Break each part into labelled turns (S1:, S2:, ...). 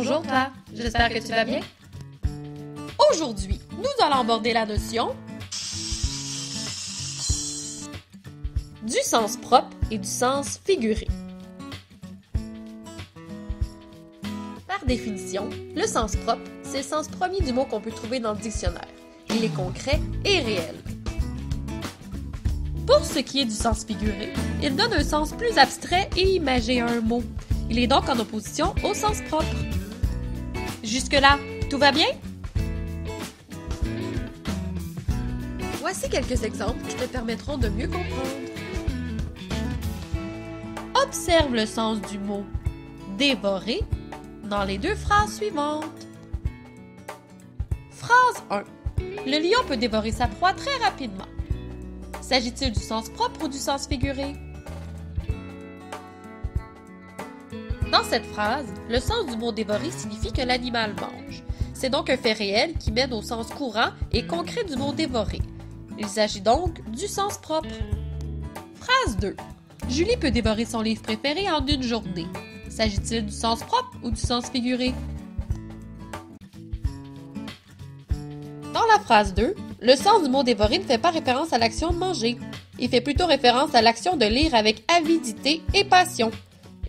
S1: Bonjour toi, j'espère que tu vas bien.
S2: Aujourd'hui, nous allons aborder la notion du sens propre et du sens figuré. Par définition, le sens propre, c'est le sens premier du mot qu'on peut trouver dans le dictionnaire. Il est concret et réel. Pour ce qui est du sens figuré, il donne un sens plus abstrait et imagé à un mot. Il est donc en opposition au sens propre. Jusque-là, tout va bien? Voici quelques exemples qui te permettront de mieux comprendre. Observe le sens du mot « dévorer » dans les deux phrases suivantes. Phrase 1. Le lion peut dévorer sa proie très rapidement. S'agit-il du sens propre ou du sens figuré? Dans cette phrase, le sens du mot « dévorer » signifie que l'animal mange. C'est donc un fait réel qui mène au sens courant et concret du mot « dévorer ». Il s'agit donc du sens propre. Phrase 2. Julie peut dévorer son livre préféré en une journée. S'agit-il du sens propre ou du sens figuré? Dans la phrase 2, le sens du mot dévorer ne fait pas référence à l'action de manger. Il fait plutôt référence à l'action de lire avec avidité et passion.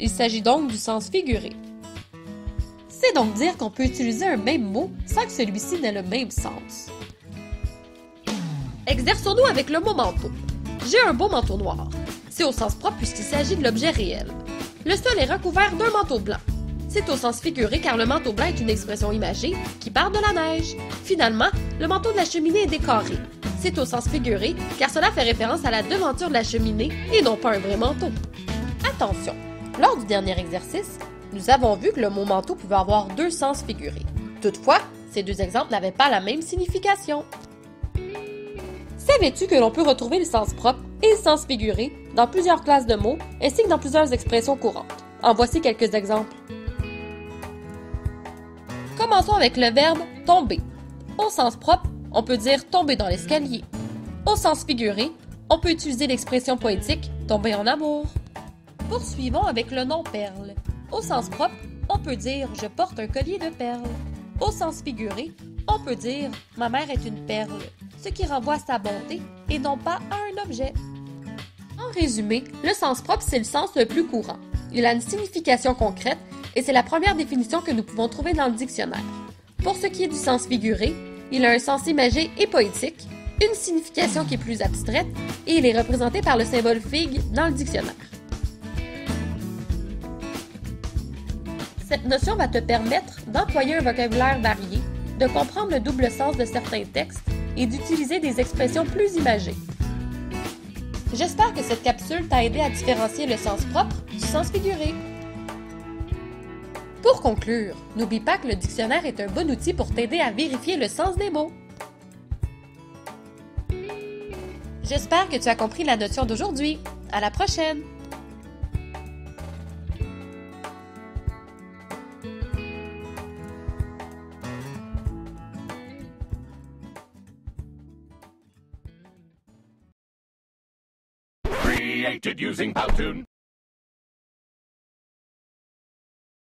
S2: Il s'agit donc du sens figuré. C'est donc dire qu'on peut utiliser un même mot sans que celui-ci n'ait le même sens. Exerçons-nous avec le mot manteau. J'ai un beau manteau noir. C'est au sens propre puisqu'il s'agit de l'objet réel. Le sol est recouvert d'un manteau blanc. C'est au sens figuré car le manteau blanc est une expression imagée qui parle de la neige. Finalement, le manteau de la cheminée est décoré. C'est au sens figuré car cela fait référence à la devanture de la cheminée et non pas un vrai manteau. Attention, lors du dernier exercice, nous avons vu que le mot manteau pouvait avoir deux sens figurés. Toutefois, ces deux exemples n'avaient pas la même signification. Savais-tu que l'on peut retrouver le sens propre et le sens figuré dans plusieurs classes de mots ainsi que dans plusieurs expressions courantes? En voici quelques exemples. Commençons avec le verbe « tomber ». Au sens propre, on peut dire « tomber dans l'escalier ». Au sens figuré, on peut utiliser l'expression poétique « tomber en amour ». Poursuivons avec le nom « perle ». Au sens propre, on peut dire « je porte un collier de perles ». Au sens figuré, on peut dire « ma mère est une perle », ce qui renvoie à sa bonté et non pas à un objet. En résumé, le sens propre, c'est le sens le plus courant. Il a une signification concrète et c'est la première définition que nous pouvons trouver dans le dictionnaire. Pour ce qui est du sens figuré, il a un sens imagé et poétique, une signification qui est plus abstraite et il est représenté par le symbole figue dans le dictionnaire. Cette notion va te permettre d'employer un vocabulaire varié, de comprendre le double sens de certains textes et d'utiliser des expressions plus imagées. J'espère que cette capsule t'a aidé à différencier le sens propre du sens figuré. Pour conclure, n'oublie pas que le dictionnaire est un bon outil pour t'aider à vérifier le sens des mots. J'espère que tu as compris la notion d'aujourd'hui. À la prochaine!
S3: Created using Powtoon.